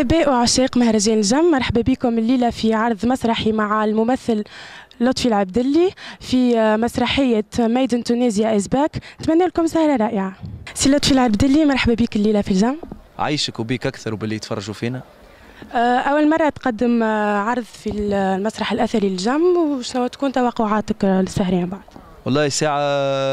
أحباء وعشاق مهرجان الجم، مرحبا بكم الليلة في عرض مسرحي مع الممثل لطفي العبدلي في مسرحية ميد ان تونيزيا از باك. نتمنى لكم سهرة رائعة. سي لطفي العبدلي، مرحبا بك الليلة في الجم. عايشك وبيك أكثر وباللي يتفرجوا فينا. أول مرة تقدم عرض في المسرح الأثري للجم، وشنو تكون توقعاتك للسهرين بعد؟ والله ساعة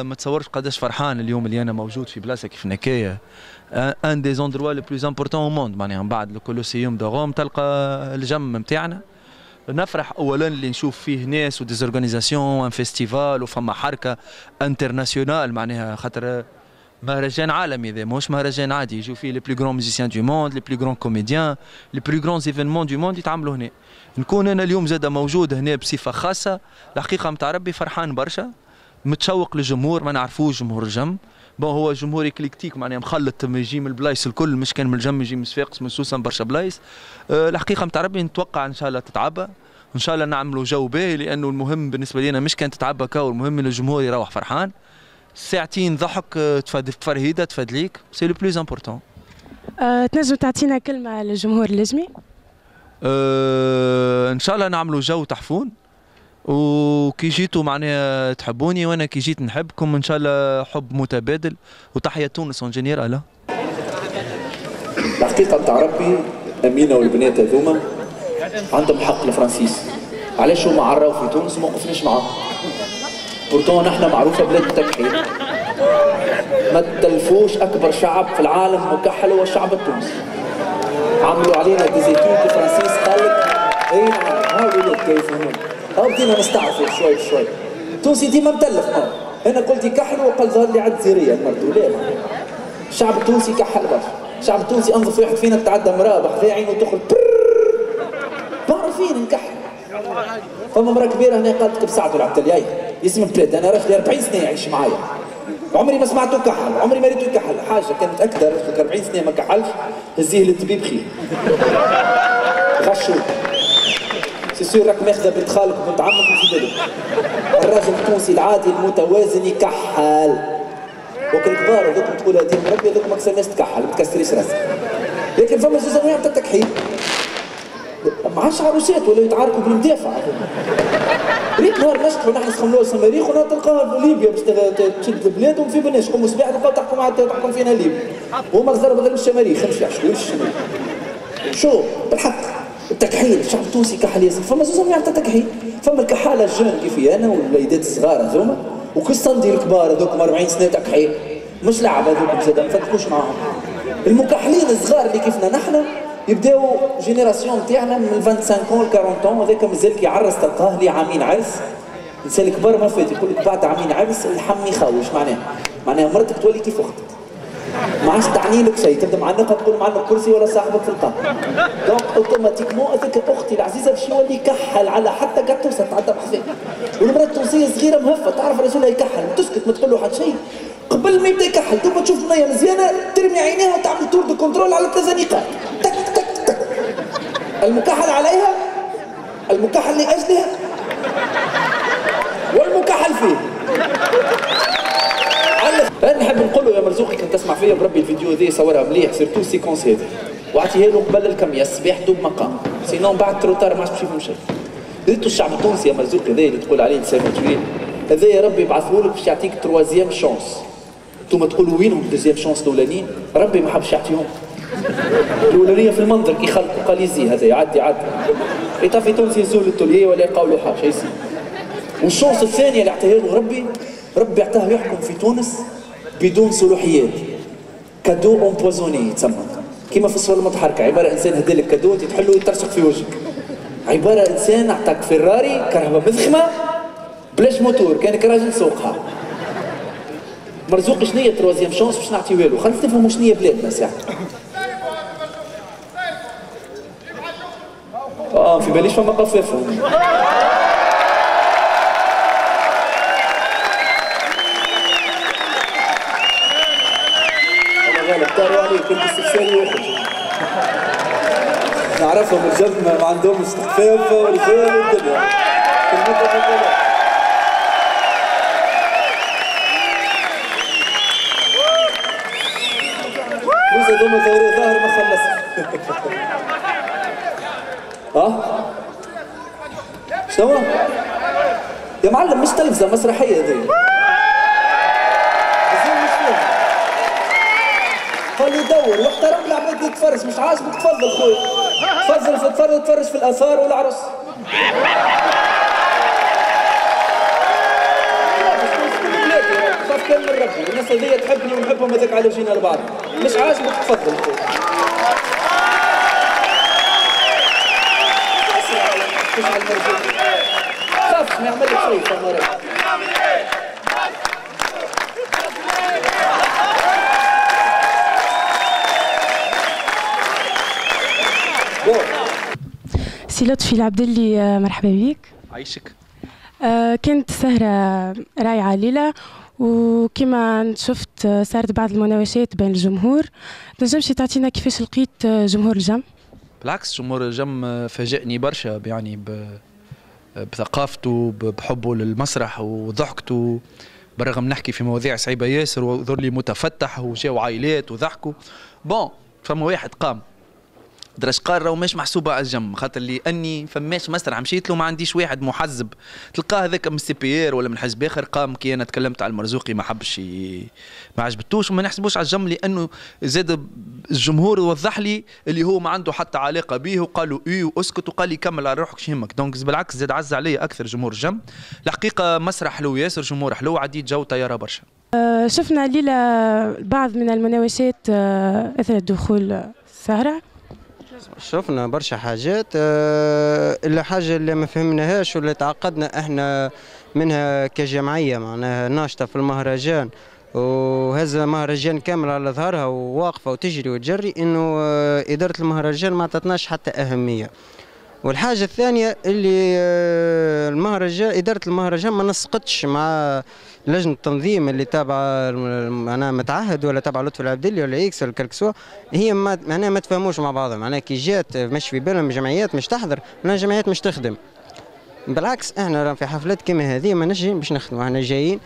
ما تصورش قداش فرحان اليوم اللي أنا موجود في بلاصة كيف نكاية. ان دي زوندروا لو بلوز امبورتون او موند، معناها من بعد الكولوسيوم دو روم تلقى الجم نتاعنا. نفرح اولا اللي نشوف فيه ناس وديزورغانيزاسيون ان فيستيفال وفما حركه انترناسيونال، معناها خاطر مهرجان عالمي، ذا مش مهرجان عادي يجوا فيه لي بلو غران ميوزيسيان دو موند، لي بلو غران كوميديان، لي بلو غران ايفينمون دو موند يتعملوا هنا. نكون انا اليوم زاد موجود هنا بصفه خاصه، الحقيقه نتاع ربي فرحان برشا، متشوق للجمهور. ما نعرفوش جمهور الجم، بون هو جمهور اكليكتيك معناها مخلط، يجي من البلايص الكل، مش كان من الجم، يجي من صفاقس من سوسه من برشا بلايص. الحقيقه نتاع ربي نتوقع ان شاء الله تتعبى، ان شاء الله نعملوا جو باهي، لانه المهم بالنسبه لنا مش كان تتعبى كا، المهم ان الجمهور يروح فرحان. ساعتين ضحك تفرهيده تفدليك، سي لو بلوز امبورتون. تنجم تعطينا كلمه للجمهور اللجمي؟ ان شاء الله نعملوا جو تحفون، وكي جيتوا معناها تحبوني وانا كي جيت نحبكم، ان شاء الله حب متبادل. وتحية تونس اون جينيرال. الحقيقة نتاع ربي أمينة والبنات هذوما عندهم حق لفرانسيس. علاش هما عراو في تونس وما وقفناش معاهم؟ بورتون نحن معروفة بلاد التكحيل، ما تلفوش أكبر شعب في العالم مكحل هو الشعب التونسي. عملوا علينا ديزيتود فرانسيس قال لك اي نعم ها ولاد كيف هون، بدينا نستعرفوا شوي بشوي. التونسي ديما متلف هنا قلت يكحلوا وقال ظهر لي عد زيريه المرتو. لا الشعب التونسي كحل برشا، الشعب التونسي انظف واحد فينا تعدى مراه بحذا عينه تخرج بعرفين نكحل. فما مراه كبيره هنا قالت لك بساعته العبتلياي اسم بلاد، انا راجل 40 سنه يعيش معايا عمري ما سمعته كحل، عمري ما ريته يكحل حاجه كانت اكثر. 40 سنه ما كحلش، هزيه للطبيب خير غشوا سي سور راك ماخذه بنت خالك وبنت عمك في بالك. الراجل التونسي العادي المتوازن يكحل، وكل الكبار هذوك تقول هذه مربي هذوك ما كسرناش تكحل، ما تكسريش راسك. لكن فما زوز انواع تاع التكحيل، ما عادش عروسات ولا يتعاركوا بالمدافع. ريت نهار نشطحوا نحن نسخملوها صماريخ ونهار تلقاها في ليبيا باش تشد البلاد وما في بالناش قوموا صباح تلقاو تحكم فينا ليبيا. وهما غزروا بدل الشماريخ مش يحشوا يمشي الشماريخ. شو بالحق التكحيل الشعب التونسي كحل ياسر. فما زوز انواع تاع التكحيل، فما الكحاله الجون كيفي انا والوليدات الصغار هذوما، وكالصندي الكبار هذوكم 40 سنه تكحيل مش لعب هذوكم زاد ما نفكوش معاهم. المكحلين الصغار اللي كيفنا نحن يبداو جينيراسيون تاعنا من 25 و 40 هذاك مازال كي يعرس تلقاه لي عامين عرس. الانسان الكبار ما فات يقول لك بعد عامين عرس الحم يخوش، معناها مرتك تولي كيف اختك، ما عادش تعني لك شيء، تبدا معلقه تقول معلق كرسي ولا صاحبك في القهوه. دونك اوتوماتيكمون هذاك اختي العزيزه باش يولي يكحل على حتى كاتوسه تعدى بحذاه. والمراه التونسيه صغيره مهفه تعرف رجلها يكحل تسكت ما تقول له حتى شيء. قبل ما يبدا يكحل دوما تشوف بنيه مزيانه ترمي عينيها وتعمل تور دو كنترول على 3 نقاط تك تك تك. المكحل عليها، المكحل لاجلها، والمكحل فيه. انا نحب نقول له يا مرزوقي كنت تسمع فيا بربي الفيديو ذي صورها مليح سيرتو سيكونس هذه واعطيها له قبل الكميه الصباح دوب مقام، سينون بعد تروتار ما عادش باش يفهم شيء. ريتو الشعب التونسي يا مرزوقي هذا اللي تقول عليه انسان مجرين، هذا يا ربي يبعثه لك باش يعطيك تروازيام شونس. انتوما تقولوا وينهم الدوزيام شونس الاولانيين؟ ربي ما حبش يعطيهم. الاولانيه في المنظر كي خلقوا قال يزي هذا يعدي عدي في تونسي يزول التوليه ولا يقولوا حاجه يزي. والشونس الثانيه اللي عطاها له ربي عطاه يحكم في تونس بدون صلاحيات، كادو امبوزوني يتسمى، كيما في الصور المتحركه، عباره انسان هدالك كادو انت تحلو يترشق في وجهك. عباره انسان عطاك فيراري كرهبه مذخمه بلاش موتور كانك راجل سوقها. مرزوق شنيا تروازيام شونس باش نعطيوها له؟ خلينا نفهموا شنيا بلادنا ساعه. في باليش فما قفافهم. اختاروا عليه كل استفساري ويخرج. نعرفهم الجد ما عندهم استخفاف ورجال والدنيا. موسى دوما ظاهر ما خلص. شنو؟ يا معلم مش تلفزة مسرحية ذي. خليه يدور واحترم العباد اللي تفرج، مش عاجبك تفضل خويا. تفرج في الآثار والعرس. خاف كان من ربي، الناس هذيا تحبني ونحبهم هذاك على وجينا لبعض. مش عاجبك تفضل خويا. خاف ما يعمل لك شيء فما سي لطفي العبدلي، مرحبا بك. عايشك. كانت سهرة رائعة ليلة، وكما شفت صارت بعض المناوشات بين الجمهور. تنجمش تعطينا كيفاش لقيت جمهور الجم؟ بالعكس جمهور الجم فاجأني برشا، يعني بثقافته، بحبه للمسرح وضحكته، بالرغم نحكي في مواضيع صعيبة ياسر وظهر لي متفتح، وجاو عائلات وضحكوا. بون فما واحد قام درش قال راهو مش محسوبه على الجم، خاطر لي اني فماش مسرح مشيت له ما عنديش واحد محزب تلقاه هذاك من سي بي ار ولا من حزب اخر قام كي انا تكلمت على المرزوقي ما حبش ما عجبتوش، وما نحسبوش على الجم لانه زاد الجمهور وضح لي اللي هو ما عنده حتى علاقه به، وقالوا واسكت وقال لي كمل على روحك يهمك. دونك بالعكس زاد عز عليا اكثر جمهور الجم. الحقيقه مسرح حلو ياسر، جمهور حلو، عديت جو طياره برشا. شفنا ليلة بعض من المناوشات اثر دخول السهره. شفنا برشا حاجات، إلا حاجة اللي ما فهمناهاش واللي تعقدنا احنا منها كجمعية معناها ناشطة في المهرجان، وهذا مهرجان كامل على ظهرها وواقفة وتجري وتجري، انه إدارة المهرجان ما عطتناش حتى أهمية. والحاجة الثانية اللي المهرجان إدارة المهرجان ما نسقطش مع لجنة التنظيم اللي تابعة معناها متعهد ولا تابعة لطفي العبدلي ولا اكس ولا كالكسوا، هي معناها ما تفهموش مع بعضهم. معناها كي جات مش في بالهم جمعيات مش تحضر، معناها جمعيات مش تخدم. بالعكس احنا في حفلات كيما هذه ما نجي باش نخدموا، احنا جايين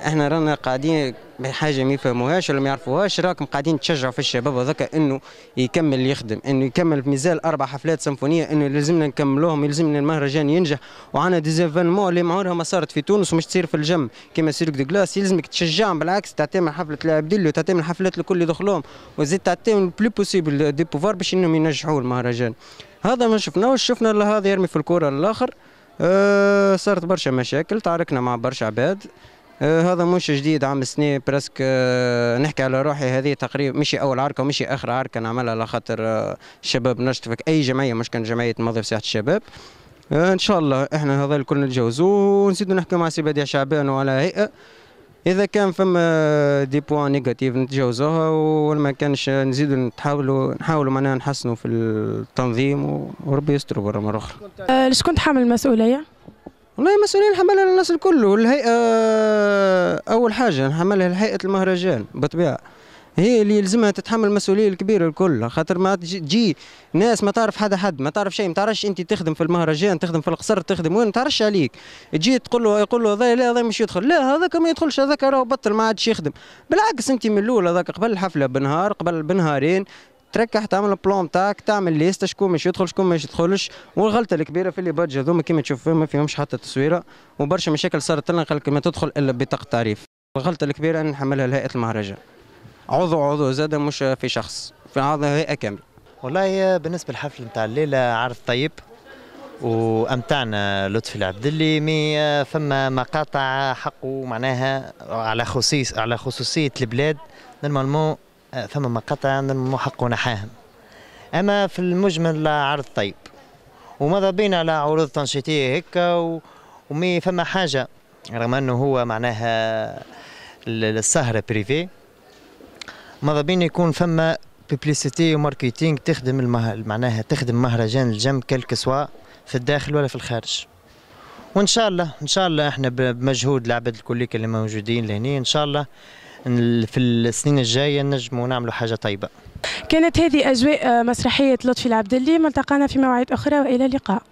احنا رانا قاعدين بحاجه ما يفهموهاش ولا ما يعرفوهاش، راكم قاعدين تشجعوا في الشباب هذاك انه يكمل يخدم، انه يكمل مازال 4 حفلات سيمفونيه، انه لازمنا نكملوهم، يلزمنا المهرجان ينجح. وعندنا ديزيفينمون اللي ما عمرها ما صارت في تونس ومش تصير في الجم كيما سيرك دو كلاس، يلزمك تشجعهم. بالعكس تعطيهم حفله العبدلي وتعطيهم الحفلات الكل يدخلوهم، وزيد تعطيهم البلو بوسيبل دي بوفار باش انهم ينجحوا المهرجان. هذا ما شفناوش، شفنا هذا يرمي في الكره للاخر. صارت برشا مشاكل، تعاركنا مع برشا عباد. هذا مش جديد، عام سنة برسك. نحكي على روحي هذه تقريبا مش اول عركه ومش اخر عركه نعملها، على خاطر الشباب نشط في اي جمعيه، مش كان جمعيه ماضي في ساحه الشباب. ان شاء الله احنا هذا الكل نتجاوزوه ونزيدوا نحكي مع سي بديع شعبان وعلى هيئه، اذا كان فما دي بوان نيجاتيف نتجاوزوها، وما كانش نزيدوا نحاولوا معناها نحسنوا في التنظيم، وربي يستر برا مره اخرى. شكون تحمل المسؤوليه؟ والله مسؤولين نحملها للناس الكل، والهيئة أول حاجة نحملها لهيئة المهرجان بالطبيعة، هي اللي يلزمها تتحمل المسؤولية الكبيرة الكل. خاطر ما تجي ناس ما تعرف حد ما تعرف شيء، ما تعرفش أنت تخدم في المهرجان، تخدم في القصر، تخدم وين، ما تعرفش عليك. تجي تقول له هذا لا هذا مش يدخل، لا هذاك ما يدخلش، هذاك راهو بطل ما عادش يخدم. بالعكس أنت من الأول هذاك قبل الحفلة بنهار قبل بنهارين تركح تعمل البلان تاعك، تعمل ليست شكون مش يدخل شكون ما يدخلش. والغلطه الكبيره في اللي بادج هذوما كيما تشوف ما فيهمش حتى تصويره، وبرشا مشاكل صارت لنا قال لك ما تدخل الا بطاقه تعريف. الغلطه الكبيره ان نحملها لهيئه المهرجان، عضو زاد مش في شخص، في هذا هيئه كامله. والله بالنسبه للحفل نتاع الليله عرض طيب وامتعنا لطفي العبدلي، مي فما مقاطع حقه معناها على خصوصيه البلاد، نورمالمون ثم مقاطع نورمالمون حقه نحاهم. اما في المجمل عرض طيب، وماذا بينا على عروض تنشيطيه هكا ومي فما حاجه، رغم انه هو معناها السهره بريفي، ماذا بينا يكون فما بيبليسيتي وماركتينغ تخدم معناها تخدم مهرجان الجم كلك سوا في الداخل ولا في الخارج. وان شاء الله احنا بمجهود العباد الكليك اللي موجودين لهني ان شاء الله في السنين الجايه نجموا نعملوا حاجه طيبه. كانت هذه اجواء مسرحيه لطفي العبدلي، ملتقانا في مواعيد اخرى والى اللقاء.